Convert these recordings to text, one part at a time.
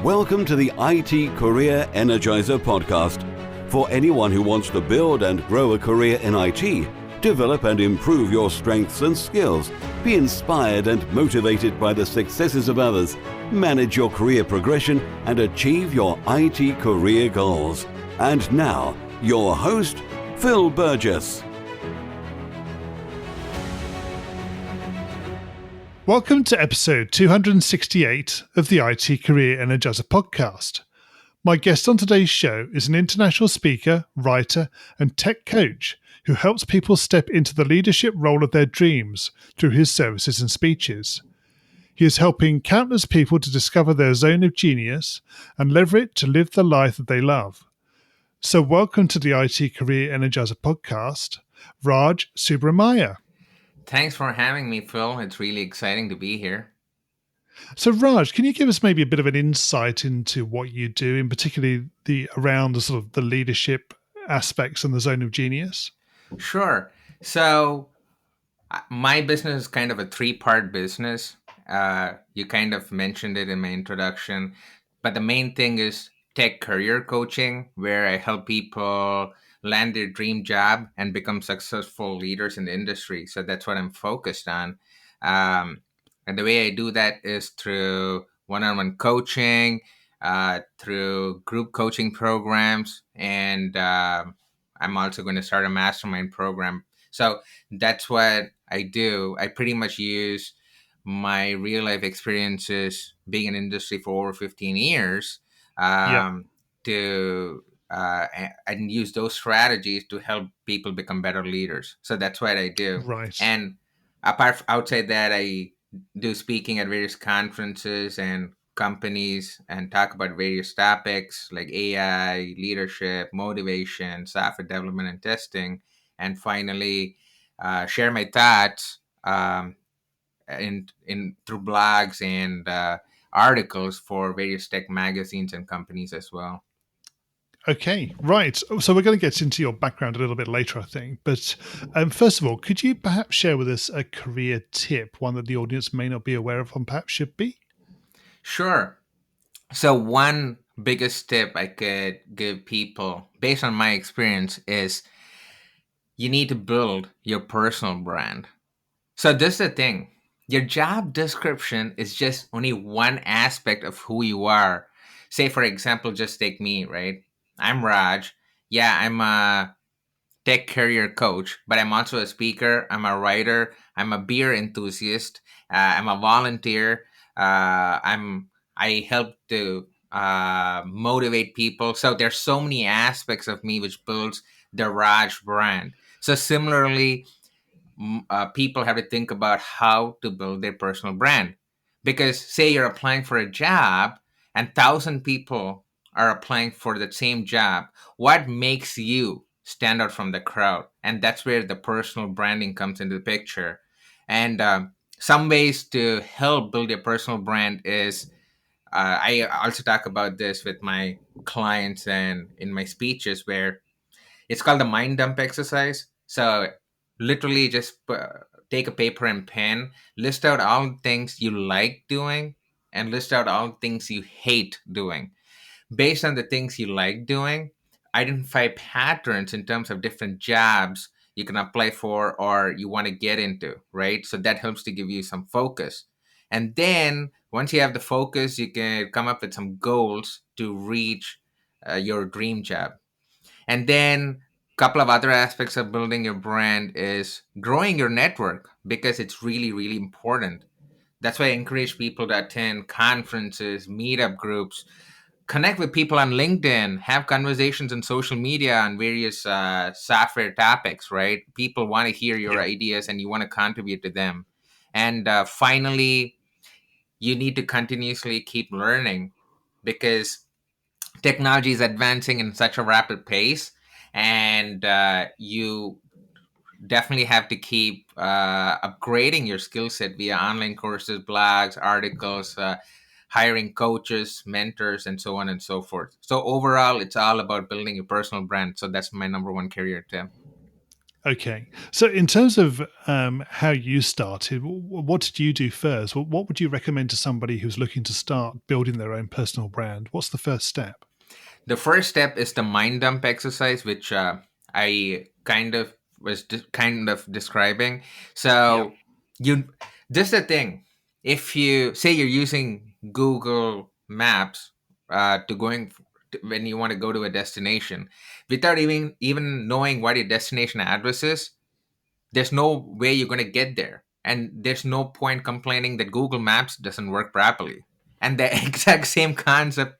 Welcome to the IT Career Energizer podcast. For anyone who wants to build and grow a career in IT, develop and improve your strengths and skills, be inspired and motivated by the successes of others, manage your career progression, and achieve your IT career goals. And now, your host, Phil Burgess. Welcome to episode 268 of the IT Career Energizer podcast. My guest on today's show is an international speaker, writer, and tech coach who helps people step into the leadership role of their dreams through his services and speeches. He is helping countless people to discover their zone of genius and lever it to live the life that they love. So welcome to the IT Career Energizer podcast, Raj Subrameyer. Thanks for having me, Phil. It's really exciting to be here. So, Raj, can you give us maybe a bit of an insight into what you do, in particularly around the sort of the leadership aspects and the zone of genius? Sure. So, my business is kind of a three-part business. You kind of mentioned it in my introduction, but the main thing is tech career coaching, where I help people land their dream job and become successful leaders in the industry. So that's what I'm focused on. And the way I do that is through one-on-one coaching, through group coaching programs, and I'm also going to start a mastermind program. So that's what I do. I pretty much use my real life experiences being in industry for over 15 years to and use those strategies to help people become better leaders. So that's what I do. Right. And outside that, I do speaking at various conferences and companies and talk about various topics like AI, leadership, motivation, software development and testing, and finally share my thoughts in through blogs and articles for various tech magazines and companies as well. Okay, right. So we're going to get into your background a little bit later, I think. But first of all, could you perhaps share with us a career tip, one that the audience may not be aware of and perhaps should be? Sure. So one biggest tip I could give people based on my experience is you need to build your personal brand. So this is the thing. Your job description is just only one aspect of who you are. Say, for example, just take me, right? I'm Raj. Yeah, I'm a tech career coach, but I'm also a speaker. I'm a writer. I'm a beer enthusiast. I'm a volunteer. I help to motivate people. So there's so many aspects of me which builds the Raj brand. So similarly, people have to think about how to build their personal brand, because say you're applying for a job and 1,000 people are applying for the same job. What makes you stand out from the crowd? And that's where the personal branding comes into the picture. And some ways to help build your personal brand is I also talk about this with my clients and in my speeches, where it's called the mind dump exercise. So literally just take a paper and pen, list out all things you like doing, and list out all things you hate doing. Based on the things you like doing, identify patterns in terms of different jobs you can apply for or you want to get into, right? So that helps to give you some focus. And then once you have the focus, you can come up with some goals to reach your dream job. And then a couple of other aspects of building your brand is growing your network, because it's really, really important. That's why I encourage people to attend conferences, meetup groups, connect with people on LinkedIn, have conversations on social media on various software topics, right? People want to hear your ideas and you want to contribute to them. And finally, you need to continuously keep learning, because technology is advancing in such a rapid pace, and you definitely have to keep upgrading your skill set via online courses, blogs, articles, hiring coaches, mentors, and so on and so forth. So overall, it's all about building your personal brand. So that's my number one career tip. Okay. So, in terms of how you started, what did you do first? What would you recommend to somebody who's looking to start building their own personal brand? What's the first step? The first step is the mind dump exercise, which I kind of describing. Yeah. So you, this is the thing. If you say you're using Google Maps to when you want to go to a destination, without even knowing what your destination address is, there's no way you're going to get there, and there's no point complaining that Google Maps doesn't work properly. And the exact same concept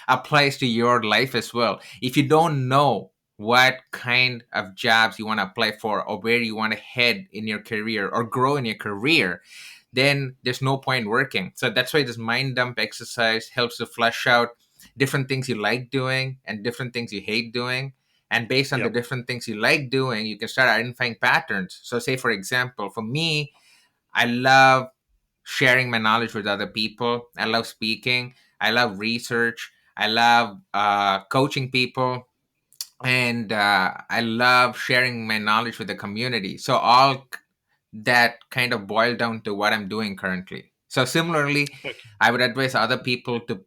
applies to your life as well. If you don't know what kind of jobs you want to apply for, or where you want to head in your career or grow in your career, then there's no point working. So that's why this mind dump exercise helps to flush out different things you like doing and different things you hate doing. And based on the Yep. different things you like doing, you can start identifying patterns. So, say, for example, for me, I love sharing my knowledge with other people. I love speaking. I love research. I love coaching people, and I love sharing my knowledge with the community. So that kind of boiled down to what I'm doing currently. So similarly, Okay. I would advise other people to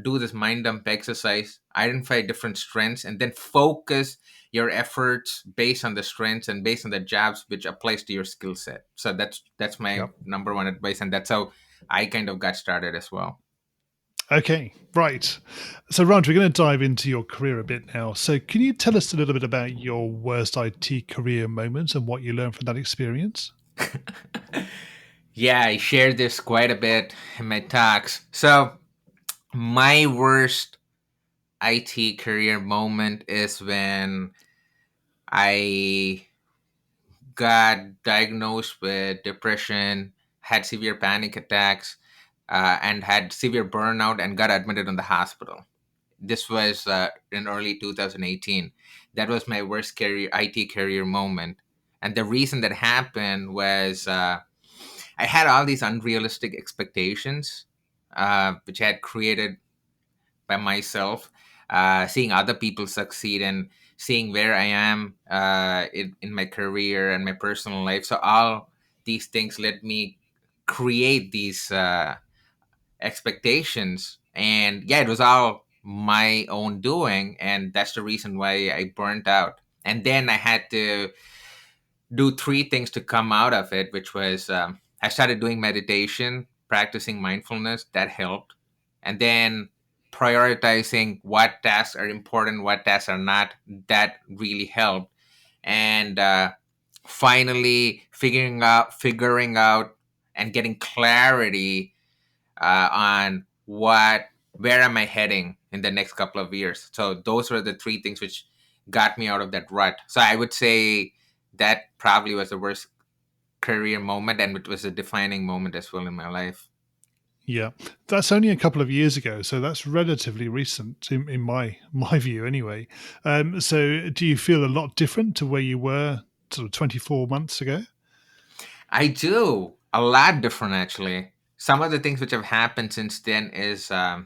do this mind dump exercise, identify different strengths, and then focus your efforts based on the strengths and based on the jobs which applies to your skill set. So that's my Yep. number one advice, and that's how I kind of got started as well. Okay. Right. So, Raj, we're going to dive into your career a bit now. So, can you tell us a little bit about your worst IT career moments and what you learned from that experience? Yeah, I shared this quite a bit in my talks. So my worst IT career moment is when I got diagnosed with depression, had severe panic attacks, and had severe burnout and got admitted in the hospital. This was in early 2018. That was my worst career IT career moment. And the reason that happened was I had all these unrealistic expectations, which I had created by myself, seeing other people succeed and seeing where I am in my career and my personal life. So all these things let me create these expectations. And yeah, it was all my own doing. And that's the reason why I burnt out. And then I had to do three things to come out of it, which was I started doing meditation, practicing mindfulness. That helped. And then prioritizing what tasks are important, what tasks are not. That really helped. And finally, figuring out, and getting clarity on where am I heading in the next couple of years. So those were the three things which got me out of that rut. So I would say that probably was the worst career moment, and it was a defining moment as well in my life. Yeah, that's only a couple of years ago, so that's relatively recent in my view, anyway. So, do you feel a lot different to where you were sort of 24 months ago? I do a lot different, actually. Some of the things which have happened since then is I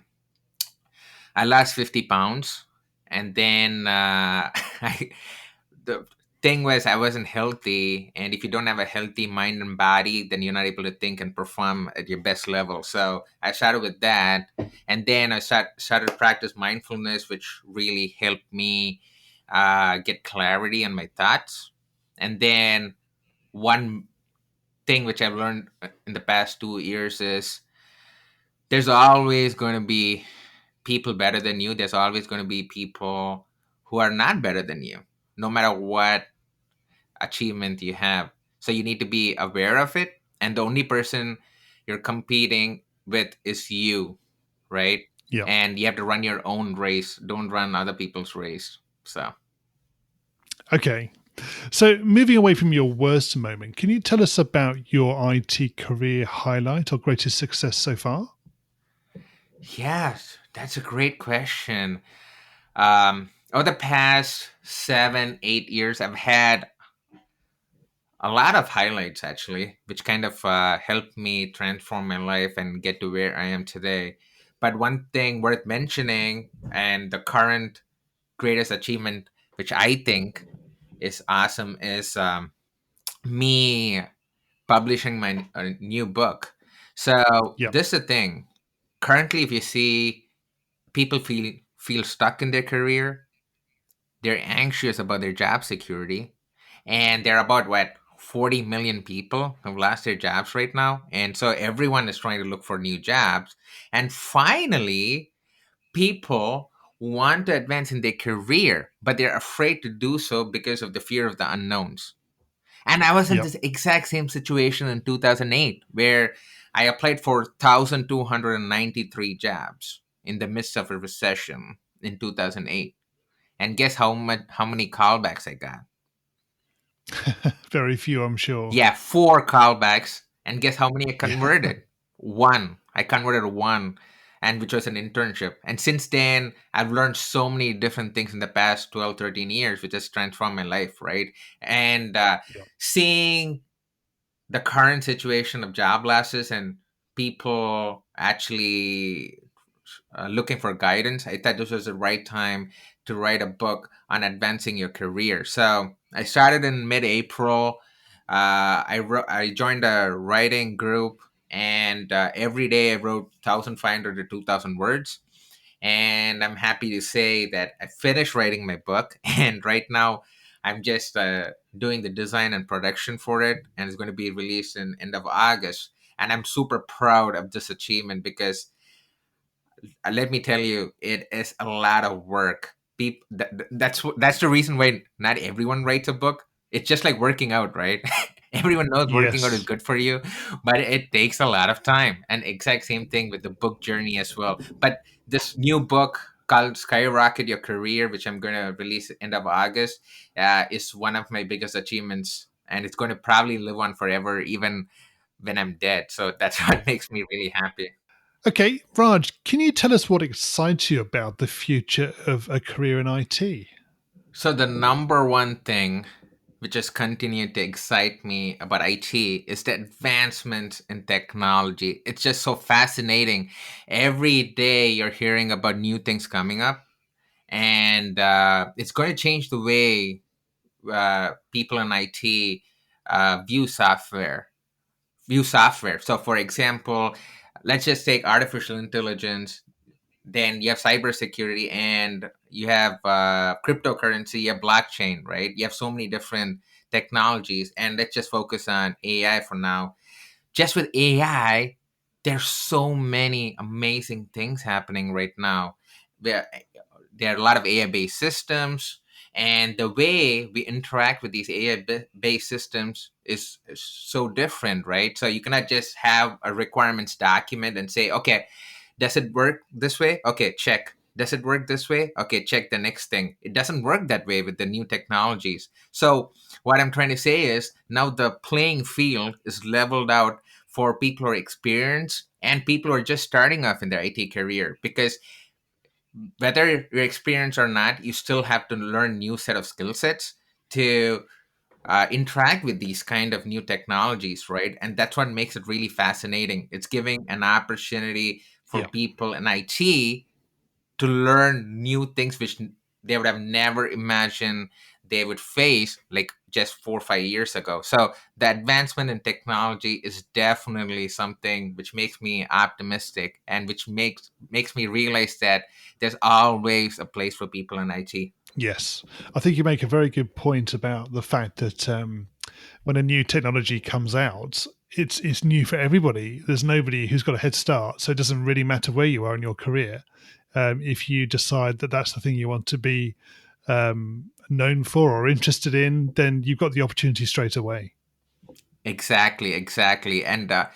lost 50 pounds, and then the thing was I wasn't healthy, and if you don't have a healthy mind and body, then you're not able to think and perform at your best level. So I started with that, and then I started to practice mindfulness, which really helped me get clarity on my thoughts. And then one thing which I've learned in the past 2 years is there's always going to be people better than you. There's always going to be people who are not better than you, no matter what achievement you have. So you need to be aware of it. And the only person you're competing with is you, right? Yeah. And you have to run your own race. Don't run other people's race. So, Okay. So, moving away from your worst moment, can you tell us about your IT career highlight or greatest success so far? yes, that's a great question. Over the past 7, 8 years, I've had a lot of highlights actually, which kind of helped me transform my life and get to where I am today. But one thing worth mentioning, and the current greatest achievement, which I think is awesome is me publishing my new book. So Yep. this is the thing. Currently, if you see people feel stuck in their career, they're anxious about their job security, and they're about what 40 million people have lost their jobs right now, and so everyone is trying to look for new jobs. And finally, people want to advance in their career, but they're afraid to do so because of the fear of the unknowns. And I was in Yep. this exact same situation in 2008, where I applied for 1,293 jobs in the midst of a recession in 2008. And guess how many callbacks I got? Very few, I'm sure. Yeah, four callbacks. And guess how many I converted? One. I converted one, and which was an internship. And since then, I've learned so many different things in the past 12, 13 years, which has transformed my life, right? And Yep. seeing the current situation of job losses and people actually looking for guidance, I thought this was the right time to write a book on advancing your career. So I started in mid-April. I joined a writing group, and every day I wrote 1,500 to 2,000 words. And I'm happy to say that I finished writing my book, and right now I'm just doing the design and production for it, and it's going to be released in end of August. And I'm super proud of this achievement because let me tell you, it is a lot of work. That's the reason why not everyone writes a book. It's just like working out, right? Everyone knows working out is Yes. good for you, but it takes a lot of time. And exact same thing with the book journey as well. But this new book called Skyrocket Your Career, which I'm going to release end of August, is one of my biggest achievements, and it's going to probably live on forever, even when I'm dead. So that's what makes me really happy. Okay, Raj, can you tell us what excites you about the future of a career in IT? So the number one thing which has continued to excite me about IT is the advancements in technology. It's just so fascinating. Every day you're hearing about new things coming up, and it's going to change the way people in IT view software. View software. So, for example, let's just take artificial intelligence, then you have cybersecurity, and you have cryptocurrency, you have blockchain, right? You have so many different technologies, and let's just focus on AI for now. Just with AI, there's so many amazing things happening right now. There are a lot of AI based systems, and the way we interact with these AI based systems is so different, right? So you cannot just have a requirements document and say, okay, does it work this way? Okay, check. Does it work this way? Okay, check the next thing. It doesn't work that way with the new technologies. So, what I'm trying to say is now the playing field is leveled out for people who are experienced and people who are just starting off in their IT career. Because whether you're experienced or not, you still have to learn new set of skill sets to interact with these kind of new technologies, right? And that's what makes it really fascinating. It's giving an opportunity for Yeah. people in IT to learn new things which they would have never imagined they would face like just 4 or 5 years ago. So the advancement in technology is definitely something which makes me optimistic and which makes me realize that there's always a place for people in IT. Yes. I think you make a very good point about the fact that when a new technology comes out, it's new for everybody. There's nobody who's got a head start, so it doesn't really matter where you are in your career. If you decide that that's the thing you want to be known for or interested in, then you've got the opportunity straight away. Exactly, exactly. And a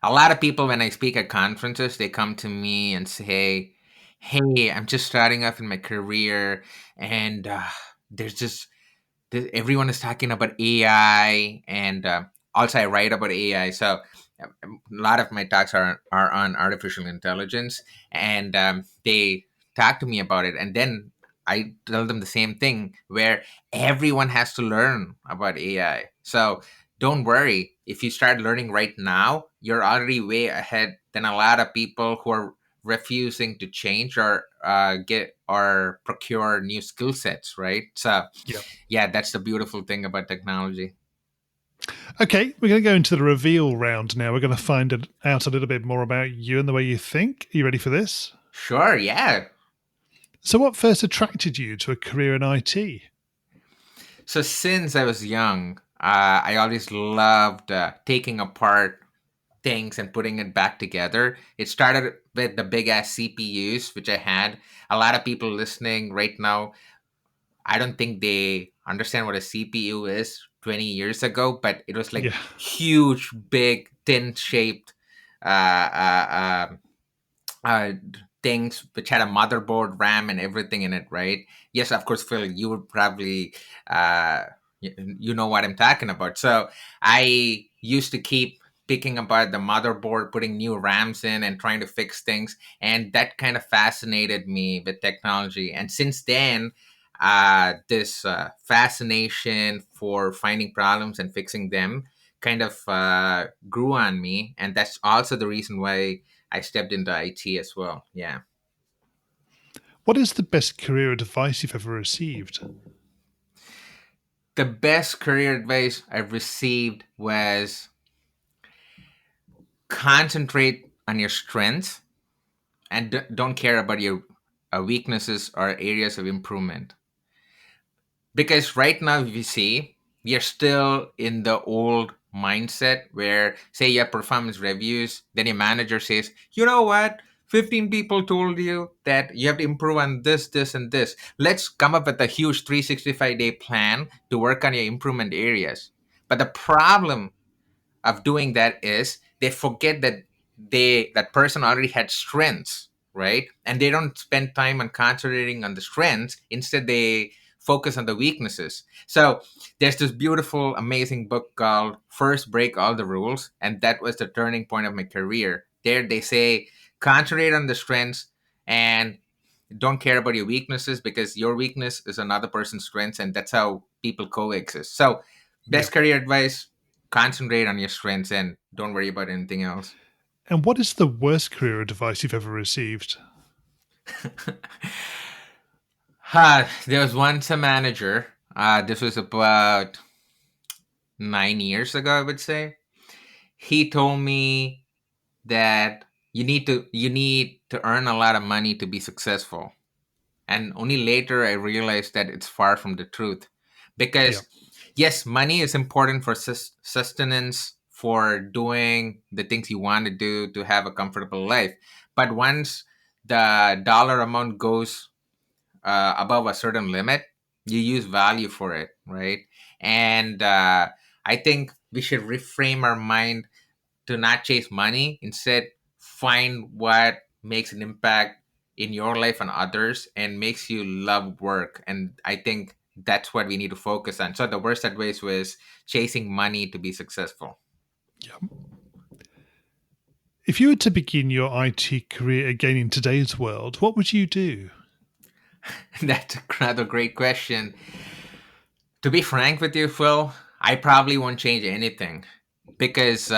lot of people, when I speak at conferences, they come to me and say, "Hey, I'm just starting off in my career, and there's just everyone is talking about AI, and also I write about AI. So a lot of my talks are on artificial intelligence, and they talk to me about it, and then I tell them the same thing where everyone has to learn about AI. So don't worry if you start learning right now, you're already way ahead than a lot of people who are refusing to change or get or procure new skill sets, right? So Yeah. yeah, that's the beautiful thing about technology. Okay, we're going to go into the reveal round now. We're going to find out a little bit more about you and the way you think. Are you ready for this? Sure, yeah. So, what first attracted you to a career in IT? So since I was young, I always loved taking apart things and putting it back together. It started with the big ass CPUs, which I had. A lot of people listening right now, I don't think they understand what a CPU is 20 years ago, but it was like Yeah. huge, big, tin shaped uh, uh, uh, things which had a motherboard, RAM, and everything in it, right? Yes, of course, Phil, you would probably, uh, you know what I'm talking about. So I used to keep picking apart the motherboard, putting new RAMs in, and trying to fix things, and that kind of fascinated me with technology. And since then, this fascination for finding problems and fixing them kind of grew on me, and that's also the reason why I stepped into IT as well. Yeah. What is the best career advice you've ever received? The best career advice I've received was concentrate on your strengths and don't care about your weaknesses or areas of improvement. Because right now, if you see, we are still in the old mindset where, say, you have performance reviews, then your manager says, you know what? 15 people told you that you have to improve on this, this, and this. Let's come up with a huge 365-day plan to work on your improvement areas. But the problem of doing that is they forget that that person already had strengths, right? And they don't spend time on concentrating on the strengths. Instead, they focus on the weaknesses. So there's this beautiful, amazing book called First Break All the Rules, and that was the turning point of my career. There they say concentrate on the strengths and don't care about your weaknesses, because your weakness is another person's strengths, and that's how people coexist. So Yeah. best career advice: concentrate on your strengths and don't worry about anything else. And what is the worst career advice you've ever received? There was once a manager. This was about 9 years ago, I would say. He told me that you need to earn a lot of money to be successful. And only later I realized that it's far from the truth. Yeah. Because yes, money is important for sustenance, for doing the things you want to do to have a comfortable life. But once the dollar amount goes above a certain limit, you use value for it, right? And I think we should reframe our mind to not chase money. Instead, find what makes an impact in your life and others and makes you love work. And I think that's what we need to focus on. So the worst advice was chasing money to be successful. Yeah. If you were to begin your IT career again in today's world, what would you do? That's another great question. To be frank with you, Phil, I probably won't change anything, because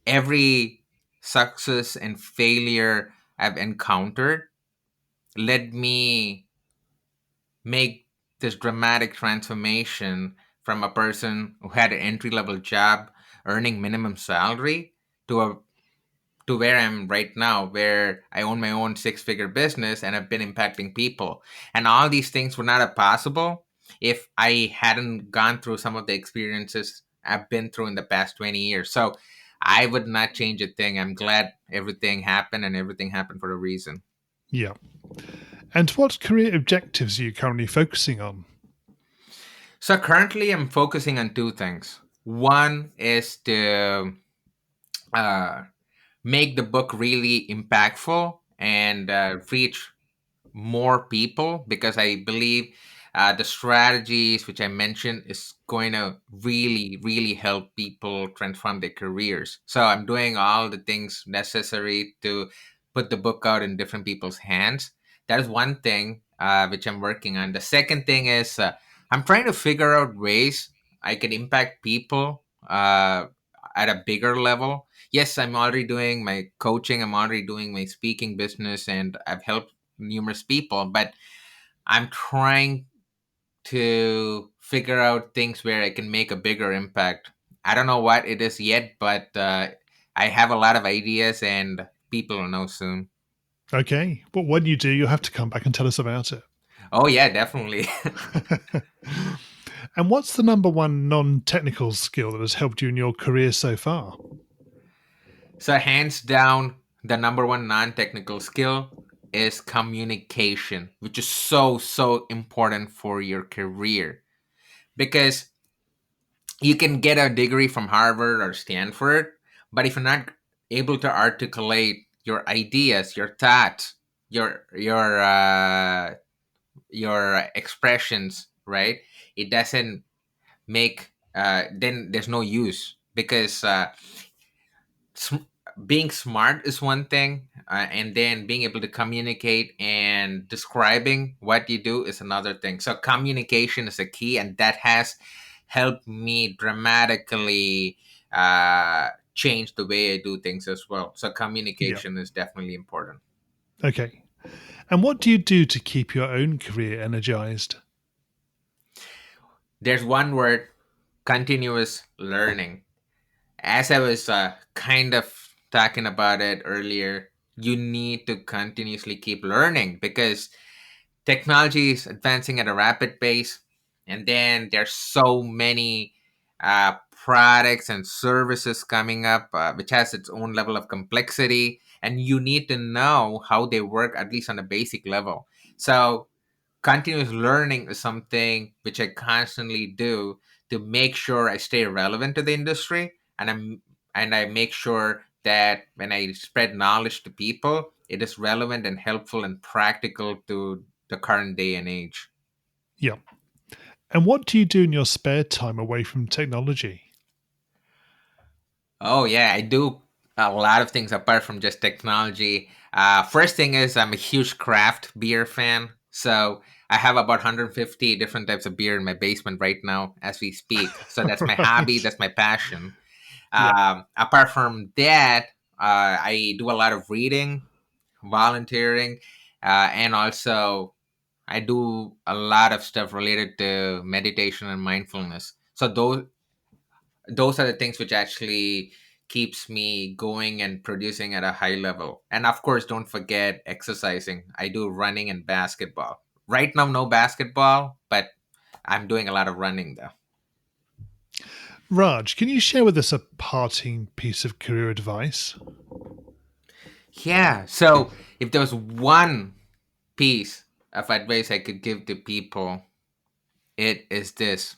every success and failure I've encountered led me make this dramatic transformation from a person who had an entry level job earning minimum salary to a to where I'm right now, where I own my own six-figure business and I've been impacting people. And all these things would not have possible if I hadn't gone through some of the experiences I've been through in the past 20 years. So I would not change a thing. I'm glad everything happened, and everything happened for a reason. Yeah. And what career objectives are you currently focusing on? So currently, I'm focusing on two things. One is to uh, make the book really impactful and reach more people, because I believe the strategies which I mentioned is going to really, really help people transform their careers. So I'm doing all the things necessary to put the book out in different people's hands. That is one thing which I'm working on. The second thing is I'm trying to figure out ways I can impact people. at a bigger level. Yes, I'm already doing my coaching, I'm already doing my speaking business, and I've helped numerous people, but I'm trying to figure out things where I can make a bigger impact. I don't know what it is yet, but I have a lot of ideas, and people will know soon. Okay. But when you do, you'll have to come back and tell us about it. Oh, yeah, definitely. And what's the number one non technical skill that has helped you in your career so far? So, hands down, the number one non technical skill is communication, which is so, so important for your career. Because you can get a degree from Harvard or Stanford, but if you're not able to articulate your ideas, your thoughts, your expressions, right? It doesn't make then there's no use, because sm- being smart is one thing, and then being able to communicate and describing what you do is another thing. So communication is a key, and that has helped me dramatically change the way I do things as well. So Yeah. communication is definitely important. Okay. And what do you do to keep your own career energized? There's one word: continuous learning. As I was kind of talking about it earlier, you need to continuously keep learning, because technology is advancing at a rapid pace, and then there's so many products and services coming up, which has its own level of complexity, and you need to know how they work, at least on a basic level. So continuous learning is something which I constantly do to make sure I stay relevant to the industry, and I make sure that when I spread knowledge to people, it is relevant and helpful and practical to the current day and age. Yeah. And what do you do in your spare time away from technology? Oh yeah, I do a lot of things apart from just technology. First thing is, I'm a huge craft beer fan, so I have about 150 different types of beer in my basement right now as we speak. So that's my hobby, Right. that's my passion. Yeah. Apart from that, I do a lot of reading, volunteering, and also I do a lot of stuff related to meditation and mindfulness. So those are the things which actually keeps me going and producing at a high level. And of course, don't forget exercising. I do running and basketball. Right now, no basketball, but I'm doing a lot of running though. Raj, can you share with us a parting piece of career advice? Yeah. So if there was one piece of advice I could give to people, it is this: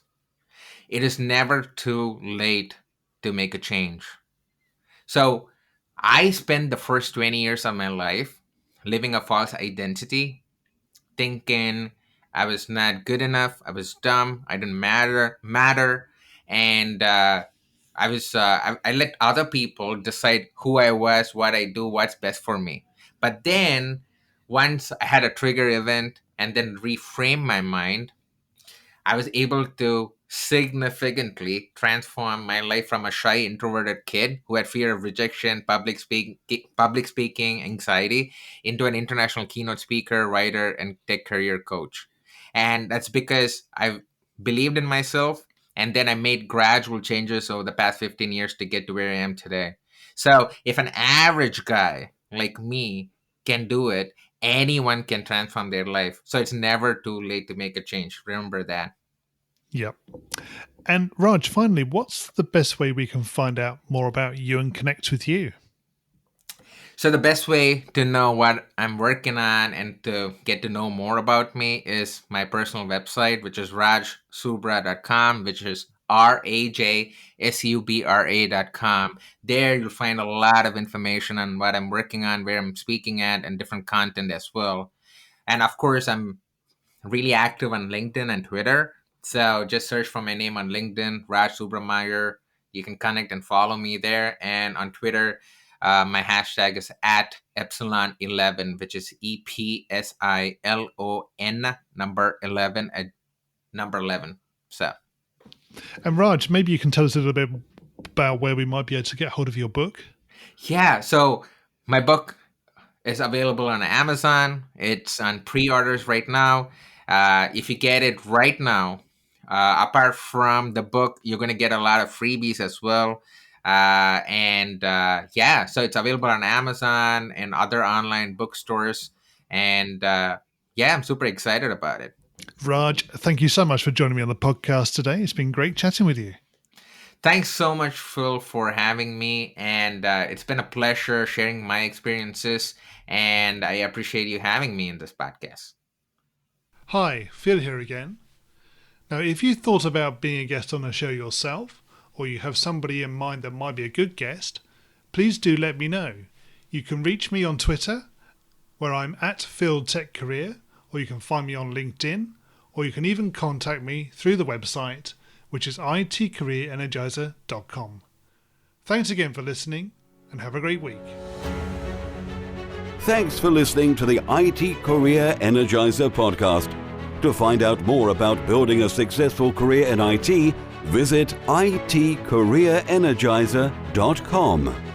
it is never too late to make a change. So I spent the first 20 years of my life living a false identity, thinking I was not good enough, I was dumb, I didn't matter, and I let other people decide who I was, what I do, what's best for me. But then once I had a trigger event and then reframe my mind, I was able to significantly transform my life from a shy, introverted kid who had fear of rejection, public speaking anxiety, into an international keynote speaker, writer, and tech career coach. And that's because I believed in myself, and then I made gradual changes over the past 15 years to get to where I am today. So if an average guy like me can do it, anyone can transform their life. So it's never too late to make a change. Remember that. Yep. And Raj, finally, what's the best way we can find out more about you and connect with you? So the best way to know what I'm working on and to get to know more about me is my personal website, which is rajsubra.com, which is rajsubra.com. There you'll find a lot of information on what I'm working on, where I'm speaking at, and different content as well. And of course, I'm really active on LinkedIn and Twitter. So just search for my name on LinkedIn, Raj Subrameyer. You can connect and follow me there. And on Twitter, my hashtag is at Epsilon 11, which is EPSILON number 11 at number 11. So And Raj, maybe you can tell us a little bit about where we might be able to get hold of your book? Yeah, so my book is available on Amazon. It's on pre-orders right now. If you get it right now, apart from the book, you're going to get a lot of freebies as well. So it's available on Amazon and other online bookstores. And I'm super excited about it. Raj, thank you so much for joining me on the podcast today. It's been great chatting with you. Thanks so much, Phil, for having me. And it's been a pleasure sharing my experiences. And I appreciate you having me in this podcast. Hi, Phil here again. Now, if you thought about being a guest on the show yourself, or you have somebody in mind that might be a good guest, please do let me know. You can reach me on Twitter, where I'm at PhilTechCareer, or you can find me on LinkedIn, or you can even contact me through the website, which is itcareerenergizer.com. Thanks again for listening, and have a great week. Thanks for listening to the IT Career Energizer podcast. To find out more about building a successful career in IT, visit itcareerenergizer.com.